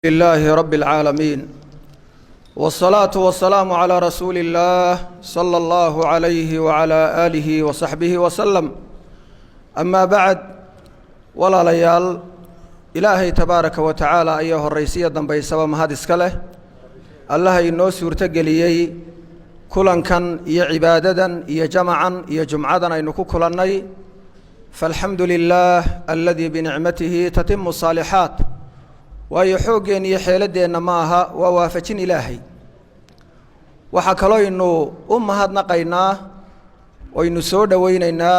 لله رب العالمين والصلاة والسلام على رسول الله صلى الله عليه وعلى آله وصحبه وسلم. أما بعد، ولا ليال إلهي تبارك وتعالى أيها الرئيسية دنبي سبا مهاد اسكاله الله إنو سورتقليي كلن كان عبادة جمعا جمعا إنو كلني، فالحمد لله الذي بنعمته تتم الصالحات ويحوجين يحيلدين معها ووافجين إلهي. وحكلو إنه هاد نقينا وإنه سود ويننا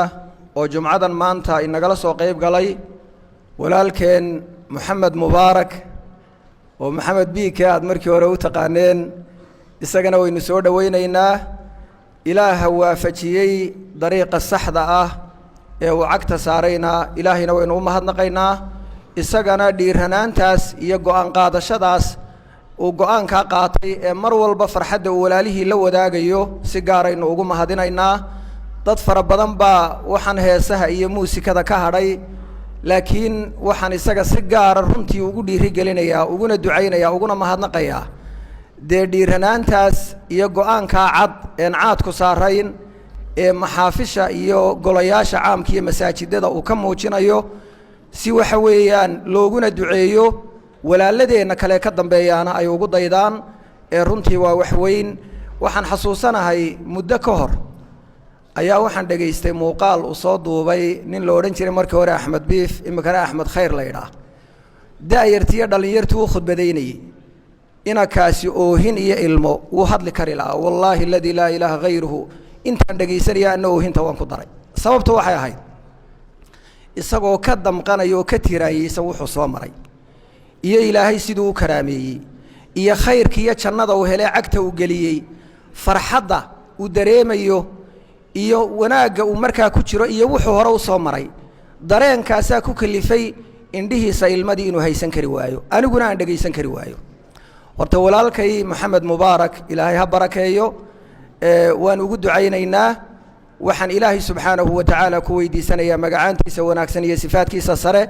وجمعة مانتا إن جلس وقيب قلي ولكن محمد مبارك ومحمد بيك أدمرك ورو تقانين إسقنا وإنه سود ويننا إله وافجي طريق الصحدة وعكت سارينا إلهنا وإنه هاد نقينا isagana dhiiranaantaas iyo go'aan qaadashadaas uu go'aanka qaatay ee mar walba farxadda walaalihii la wadaagayo si gaar ah ugu mahadinaynaa. dad fara badan baa waxaan heesaha iyo muusikada ka hadhay, laakiin waxaan isaga si gaar ah runtii ugu dhiirigelinayaa, uguna ducaynayaa, uguna mahadnaqayaa dhiiranaantaas iyo go'aanka cad ee caad ku saarayn ee maxaafisha iyo golayaasha caamka iyo masaajidada uu ka muujinayo si waxa weeyaan looguna duceeyo walaaladeenna kale ka dambeeyana ay ugu daydaan ee runtii waa wax weyn. waxaan xasuusanahay muddo ka hor ayaa waxaan dhageystay muuqaal uu soo duubay nin la oran jiray markii hore Axmed Biif, imikana Axmed Khayr la yiraahdo, daayirtiya dhalinyartu u khudbadeynay ina kaasi oohin iyo ilmo uu hadli kari lahaa. wallahi alladhi la ilaha ghayruhu intaan dhageysanaya anna oohinta waan ku daray. sababtu waxay ahayd isagoo ka damqanayo ka tiraayaysa wuxuu soo maray iyo ilaahay siduu u karaameeyay iyo khayrka iyo jannada uu helay cagta uu galiyay, farxadda uu dareemayo iyo wanaaga uu markaa ku jiro iyo wuxuu hore u soo maray. dareenkaas ku kalifay indhihiisa ilmadii inuu haysan kari waayo, aniguna aan dhageysan kari waayo. horta walaalkay Maxamed Mubaarak ilaahay ha barakeeyo, waan ugu ducaynaynaa. waxaan ilaahay subxaanahu wa tacaala ku weydiisanayaa magacaantiisa wanaagsan iyo sifaadkiisa sare.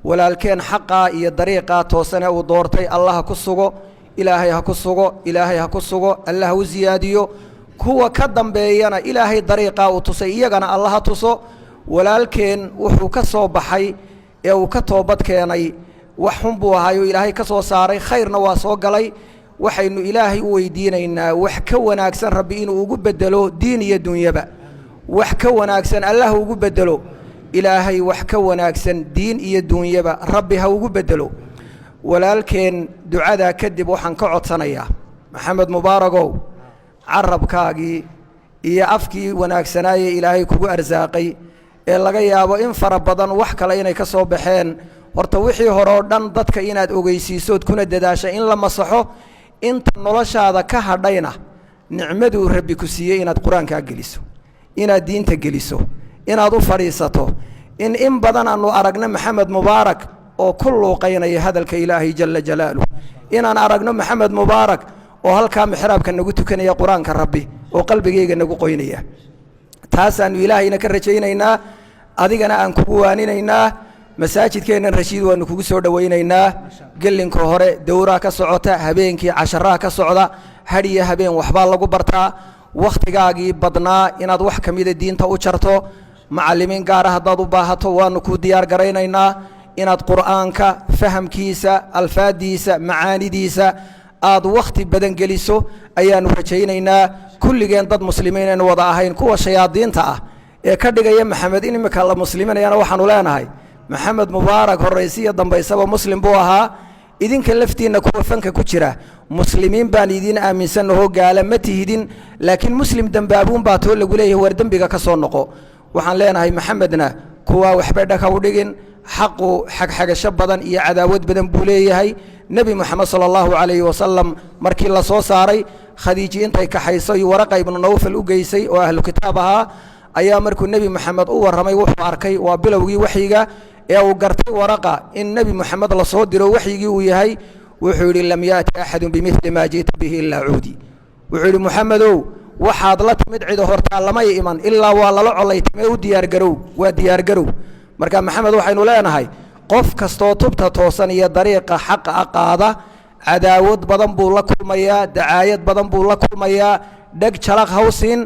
walaalkeen xaqa iyo dariiqa toosan uu doortay allah ku sugo, ilaahay ha ku sugo, ilaahay ha ku sugo, allah u ziyaadiyo. kuwa ka dambeeyana ilaahay dariiqa uu tusay iyagana allah tuso. walaalkeen wuxuu ka soo baxay ee uu ka toobad keenay wax xun buu ahayo ilaahay ka soo saaray, khayrna waa soo galay. waxaynu ilaahay u weydiinaynaa wax ka wanaagsan rabbi inuu ugu bedelo diin iyo dunyaba. wax ka wanaagsan allah ugu bedelo, ilaahay wax ka wanaagsan diin iyo dunyaba rabbi ha ugu bedelo. walaalkeen ducada kadib waxaan ka codsanayaa Maxamed Mubaarakow, carabkaagii iyo afkii wanaagsanaaye ilaahay kugu arsaaqay ee laga yaabo in fara badan wax kale inay ka soo baxeen. horta wixii hore oo dhan dadka inaad ogeysiisood kuna dadaasho in la masaxo, inta noloshaada ka hadhayna nicmadu rabbi ku siiyay inaad quraanka geliso, inaad diinta geliso, inaad u fariisato. in badan aanu aragno Maxamed Mubaarak oo ku luuqaynaya hadalka ilaahay jalla jalaaluhu, inaan aragno Maxamed Mubaarak oo halka mixraabka nagu tukanaya quraanka rabbi oo qalbigeyga nagu qoynaya. taasaan ilaahayna ka rajaynaynaa, adigana aan kugu waaninaynaa. masaajidkeena Rashiid waanu kugu soo dhawaynaynaa. gelinka hore dowra ka socota, habeenkii casharaha ka socda, hadiya habeen waxba lagu bartaa. waqtigaagii badnaa inaad wax kamida diinta u jarto, macallimiin gaar ah hadaad u baahato waanu ku diyaar garaynaynaa inaad quraanka fahamkiisa, alfaadiisa, macaanidiisa aad waqti badan geliso ayaanu rajaynaynaa. kulligeen dad muslimiin aan wada ahayn, kuwa shayaadiinta ah ee ka dhigaya Maxamed in imika la musliminayana waxaanu leenahay Maxamed Mubaarak horeysiya dambaysaba muslim buu ahaa. idinka laftiina kuwa fanka ku jira muslimiin baan idin aaminsanahay, gaala ma tihidin, laakiin muslim dambaabuun baa too lagu leeyahay war dambiga ka soo noqo. waxaan leenahay Maxamedna kuwa waxba dhaka u dhigin, xaqu xagxagasho badan iyo cadaawad badan buu leeyahay. nabi Muhammad sallallahu alayhi wasallam markii la soo saaray Khadiija intay ka xaysay Waraqa ibn Nawfal u geysay oo ahlu kitaab ahaa, ayaa markuu nabi Muhammad u waramay wuxuu arkay waa bilowgii waxyiga ee uu gartay Waraqa in nabi Muhammad la soo diro waxyigii uu yahay. wuxuu yiri lam yaati ahad bimithli ma jiita bihi illa uudi. wuxuu yiri Muhammadow waxaad la timid cid horta lama iman ilaa waa la colaytay u diyaar garow, waa diyaar garow. marka Maxamed waxaynu leenahay qof kastoo tubta toosan iyo dariiqa xaq qaada cadaawad badan buu la kulmayaa dacaayad badan buu la kulmayaa dheg jalaq hawsin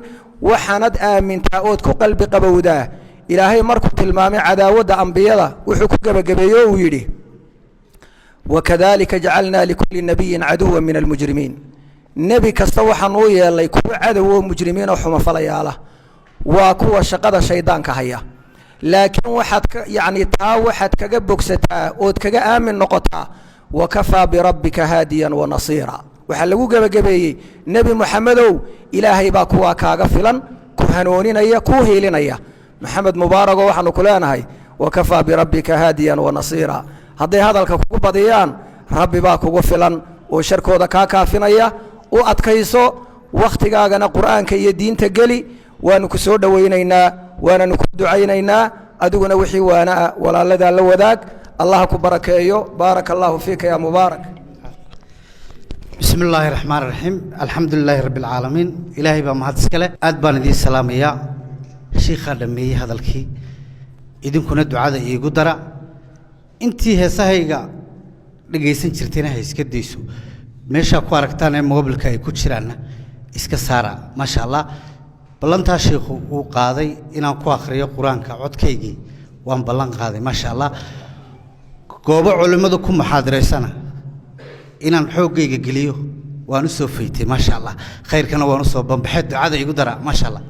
waxaanad aamintaa ood ku qalbi qabowdaa ilaahay markuu tilmaamay cadaawadda ambiyada wuxuu ku gabagabeeyo uu yidhi wakadalika jacalnaa likulli nabiyin caduwan min almujrimiin nebi kasta waxaan u yeelay kuwa cadow oo mujrimiin oo xumafalayaala waa kuwa shaqada shaydaanka haya laakiin waxaad kaga bogsataa ood kaga aamin noqotaa wakafaa birabbika haadiyan wanasiira waxaa lagu gebagabeeyey nebi moxamedow ilaahay baa kuwaa kaaga filan ku hanooninaya kuu hiilinaya maxamed mubaarago waxaanu ku leenahay wakafaa birabbika haadiyan wanasiira hadday hadalka kugu badiyaan rabbi baa kugu filan oo sharkooda kaa kaafinaya u adkayso wakhtigaagana qur'aanka iyo diinta geli waanu ku soo dhowaynaynaa waananu ku ducaynaynaa adiguna wixii waanaa walaaladaa la wadaag allah ku barakeeyo baaraka allahu fiika ya mubaarak بسم الله الرحمن الرحيم الحمد لله رب العالمين إلهي بمهد سكله أدبان دي السلام يا شيخ دمي هذا الكي إذن كنا دعاء يقدر أنتي هسهيجا لجيسن شرتنا هيسكديسو ماشى كواركتان مقابل كاي كوتشرانا إسكسارة ما شاء الله بلنتا شيخ وقاضي إن أكو آخر القرآن كعود كيجي وان بلن قاضي ما شاء الله قوبا علماء كم محاضرة سنة إن حوجي جليو وانسو فيتي ما شاء الله خير كنا وانسو بحد عادة يقدر ما شاء الله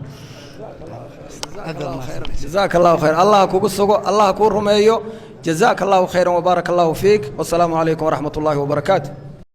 جزاك الله خير الله كوكسوكو الله كورميو جزاك الله خيرا وبارك الله فيك والسلام عليكم ورحمة الله وبركاته